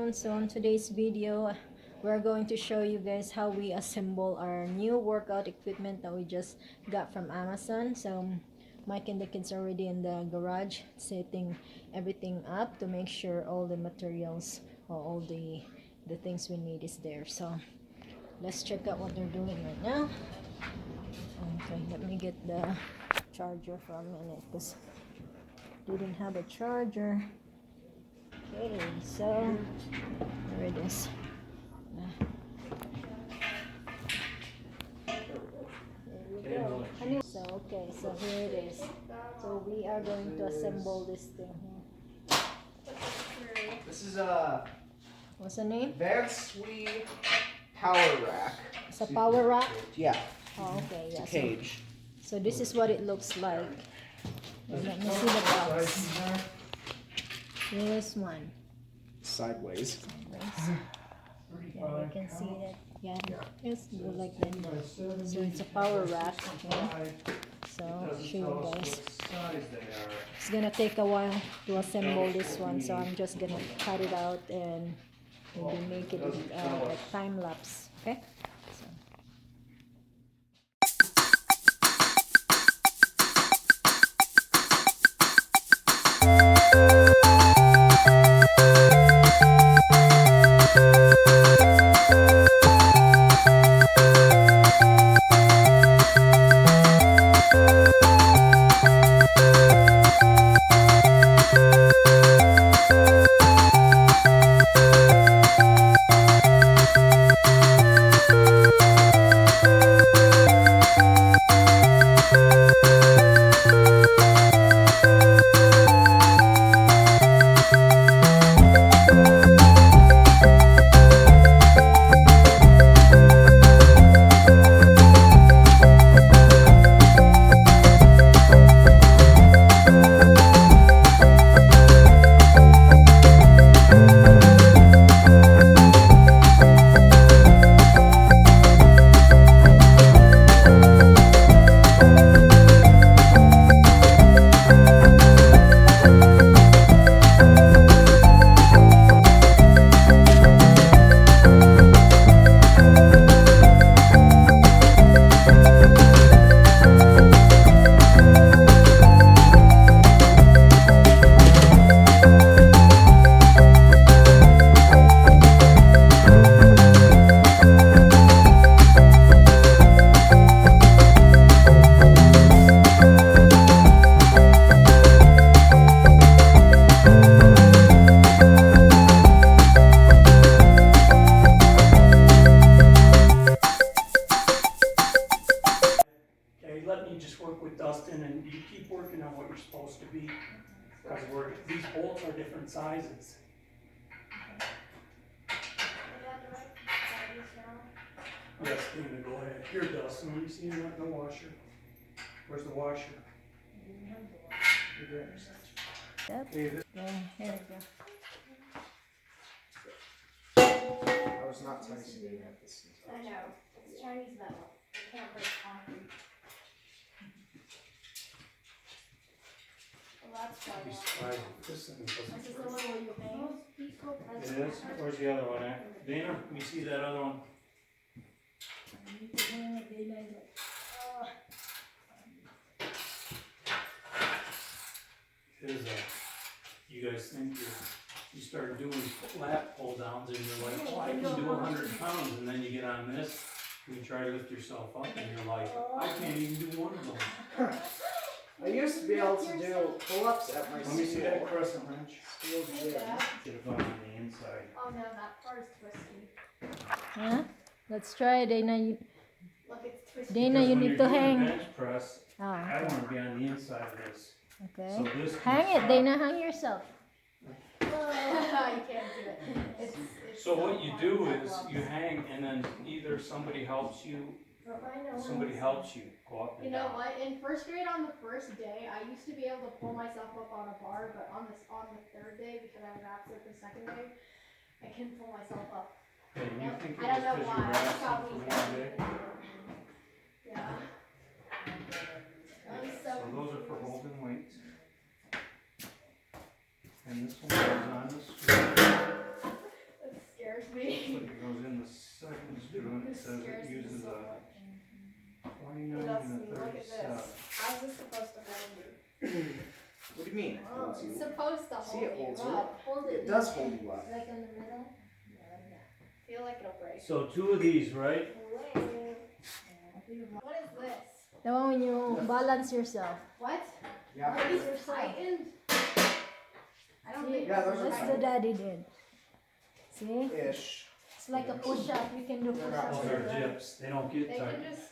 afternoon. So on today's video, we're going to show you guys how we assemble our new workout equipment that we just got from Amazon. So Mike and the kids are already in the garage setting everything up to make sure all the materials or all the things we need is there. So let's check out what they're doing right now. Okay, let me get the charger for a minute because didn't have a charger. Okay, so there it is. There we go. So okay, so here it is. So we are going to assemble this thing here. This is What's the name? Vanswe power rack. It's a power rack? Yeah. Oh, okay, yeah. It's a cage. So this is what it looks like. Let me see the box. This one. Sideways. Yeah, you can see that. Yeah, it's like that. So it's a power rack. Okay. So I'll show you guys. It's gonna take a while to assemble this one, so I'm just gonna cut it out and maybe make it like time lapse. Okay. And you keep working on what you're supposed to be, because these bolts are different sizes. Yes, Dana, go ahead. Here, Dustin, let me see the washer. Where's the washer? Here, okay, Here we go. I was not Tyson at this. I know. It's Chinese metal. I can't break concrete. Well, that's why. This thing This doesn't is the work. one where you hang. It is? Where's the other one at? Dana, let me see that other one. You guys think you start doing lat pull downs and you're like, oh, I can do 100 pounds, and then you get on this, and you try to lift yourself up, and you're like, I can't even do one of them. I used to be able to do pull-ups at my Let me see that crescent wrench. school gym. Should have gone on the inside. Oh no, that part is twisty. Huh? Let's try, Dana. Look, it's twisty. Dana, Because you when need you're to doing hang. bench press, Oh, I want to be on the inside of this. okay. So this Hang it, Dana. Hang yourself. You can't do it. It's So what you do is you hang, and then either somebody helps you go up and You know down. what? In first grade, on the first day, I used to be able to pull myself up on a bar, but on the third day, because I was absent the second day, I couldn't pull myself up. And you think it I was don't know because you why. were I absent probably for one day? Yeah. I'm So so those are for holding weights. And this one goes on the screw. goes in the second student, it says it uses a 29 Let's and a see, look at 37. this. How's this supposed to hold you? What do you mean? It holds It's you. supposed to hold See, it you. holds Wow, hold it. It does hold you up. Like in the middle. Yeah, like that. I feel like it'll break. So 2 of these, right? What is this? The one when you balance yourself. What? Yeah. Are these tightened? I don't think Yeah, those are That's tightened. the daddy did. See? Ish. It's like a push-up. You can do They're not push-ups. Those are with that. jips, they don't get they tight. can just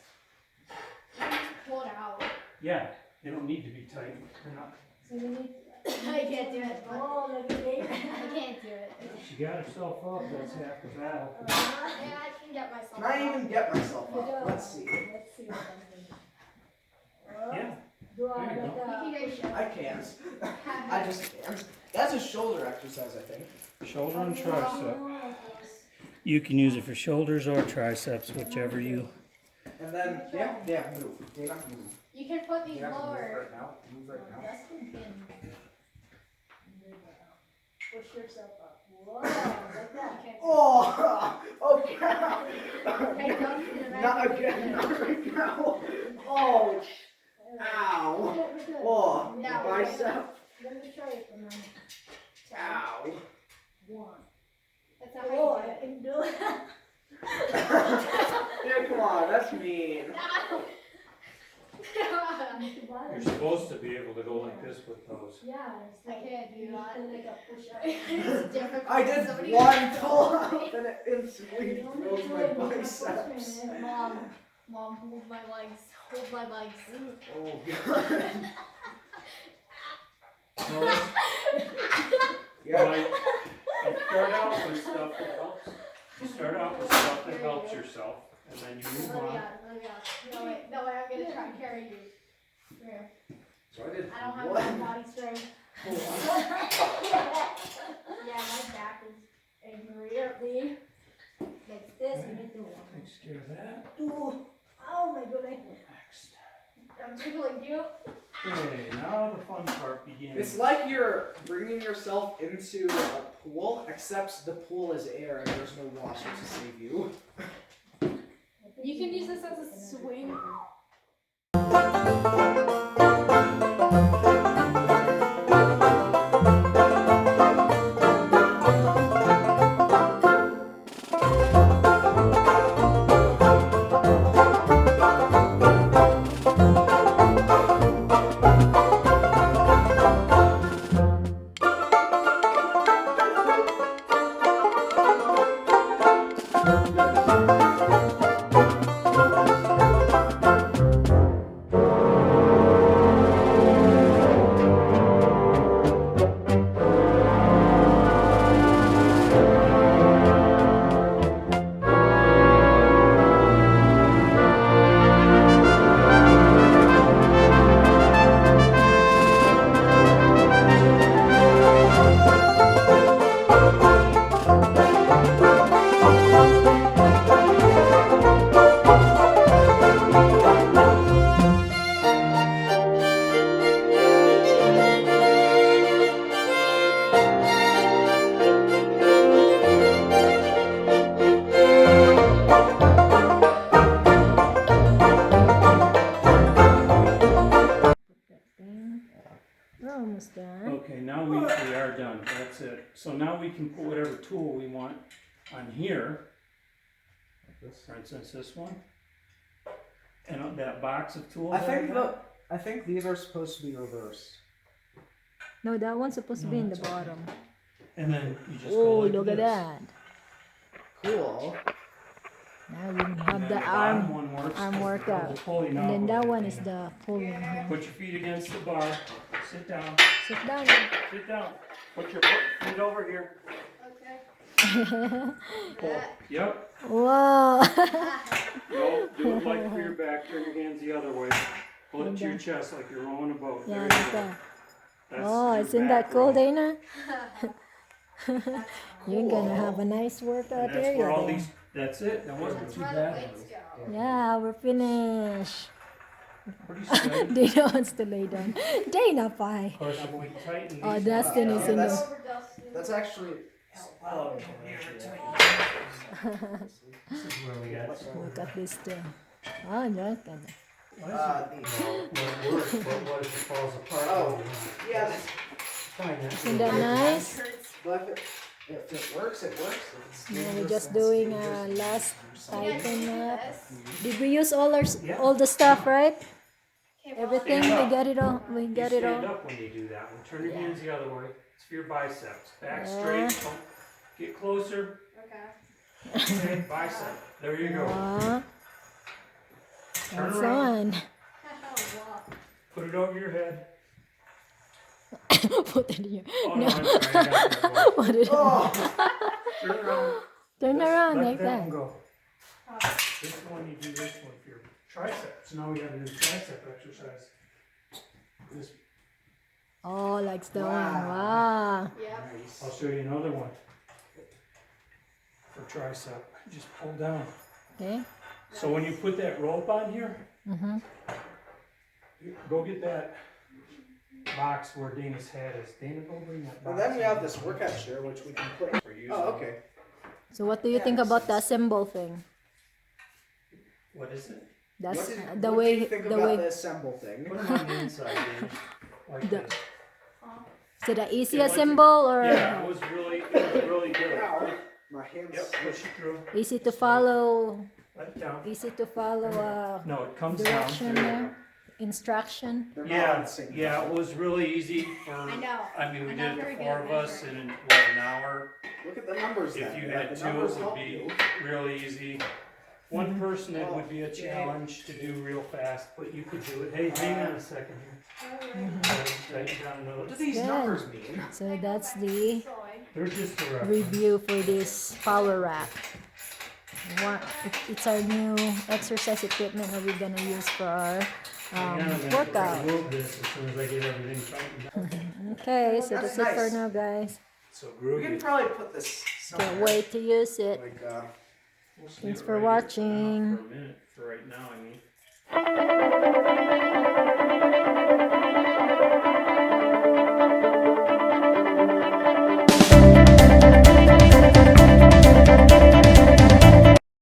pull it out. Yeah, they don't need to be tight. They're not. So you need. I can't do it. Oh, look at me. I can't do it. She got herself up, that's half the battle. Yeah, I can get myself Can I even get myself Good up? job. Let's see. Let's see what I'm doing. Yeah, Do I There you like go. a- You can get your I can't. I just can't. That's a shoulder exercise, I think. shoulder and tricep. Oh, You can use it for shoulders or triceps, whichever you. And then, yeah, move. Dana, move. You can put these Yeah, move lower. right now. Move right now. That's good. Push yourself up. Whoa, like that. Oh, okay. Okay, don't do the Not right again, thing. not right now. Oh, ow. Oh, Now, bicep. Let me try it, Mama. Ow. One. That's not Oh, how I you can do it. Yeah, come on, that's mean. do it. You're supposed to be able to go like this with those. Yeah, it's I like, can't do you that. feel like a push-up. It's difficult. I did Somebody- one pull up and it instantly You don't broke need to my do it, you biceps. just push me. Mom, hold my legs. Hold my legs. Oh, God. No, that's- Yeah. Like, you start out with stuff that helps. You start out with stuff that helps yourself, and then you move Let me on. out. Let me out. No, wait. No, wait. I'm gonna try and carry you. Here. So I did I don't have one enough body strength. pull up. Yeah, my back is angry. Me. Like this, you need to one. Takes care of that. Two. Oh my goodness. Next. I'm tickling you. Okay, now the fun part begins. It's like you're bringing yourself into a pool, except the pool is air and there's no water to save you. You can use this as a swing. We're almost done. Okay, now we are done. That's it. So now we can put whatever tool we want on here. For instance, this one. And on that box of tools. I think these are supposed to be reversed. No, that one's supposed to No, be in the that's okay. bottom. And then you just Oh, go like look at this. that. Cool. Now we can And have then the bottom arm. one works arm 'cause workout. the pulley And now then goes that like one is that. the pulling. Put your feet against the bar. Sit down. Sit down. Sit down. Put your feet over here. Okay. Pull. Yep. Whoa. No, do it like for your back. Turn your hands the other way. Pull it to your Okay. chest like you're rowing a boat. Yeah, There you like go. that. That's Oh, your isn't back that cool, row. Dana? That's You're gonna Cool. have a nice workout And that's area where all there. these. That's it. That wasn't That's too where the bad. weights go. Yeah, we're finished. Pretty steady. Dana wants to lay down. Dana, bye. Of course, if we tighten Oh, these Dustin spots is down- in that's- the. Over Dustin. That's actually. Oh, yeah, tight. This is where we got. Look at this too. Oh, look at that. Why is it? Well, it works, but what if it falls apart? Oh, yeah. Fine, that's Isn't that nice? But if it works, it works. If it's Yeah, we're dangerous, just then it's doing dangerous. last You guys tighten do up. this. Did we use all Yeah. all the stuff, right? Okay, well, Everything, Stand we up. got it all. We You got it stand all. up when you do that one. Turn your Yeah. hands the other way. It's for your biceps. Back Yeah. straight. Don't get closer. Okay. Okay, bicep. There you go. Turn That's around. on. Wow. Put it over your head. Put it here. Oh, No. no, I'm sorry. I got this one. Put it. Oh, Turn around. Turn around Let like that that. one go. This one, you do this one for your triceps. Now we gotta do the tricep exercise. This, Oh, like the one. Wow. Wow. Yep. nice. I'll show you another one. For tricep. Just pull down. Okay. So when you put that rope on here, Mhm. go get that box where Dana's hat is. Dana, go bring that box. And then we have in. this workout chair, which we can put. For using. Oh, okay. So what do you Yeah, think makes about the sense. symbol thing? What is it? That's What did- the what way do you think the about way. the assemble thing? Put them on the inside, Dana. Like The- this. Is it a easy Yeah, like symbol or Yeah, it was really good. Ow. My hands. Yep, push it through. easy to follow? Let it down. Easy to follow. No, it comes Direction down. There you there. go. Instruction. They're not Yeah, in sync. yeah, it was really easy for, I know. I mean, we I'm did not it very the good four at of us measuring. in, what, an hour? Look at the numbers. If then. you Yeah, had the two, numbers it would help be you. really easy. One person, it would be a challenge to do real fast, but you could do it. Hey, hang on a second here. Tighten down another. What do these Good. numbers mean? So that's the They're just a reference. review for this power rack. It's our new exercise equipment that we're gonna use for our Hang on, I'm gonna workout. remove this as soon as I get everything tightened up. Okay, so That's that's it for nice. now, guys. So We can groovy. probably put this somewhere. Can't wait to use it. Like, We'll just Thanks leave it for right here watching. For a minute, for right now, I mean.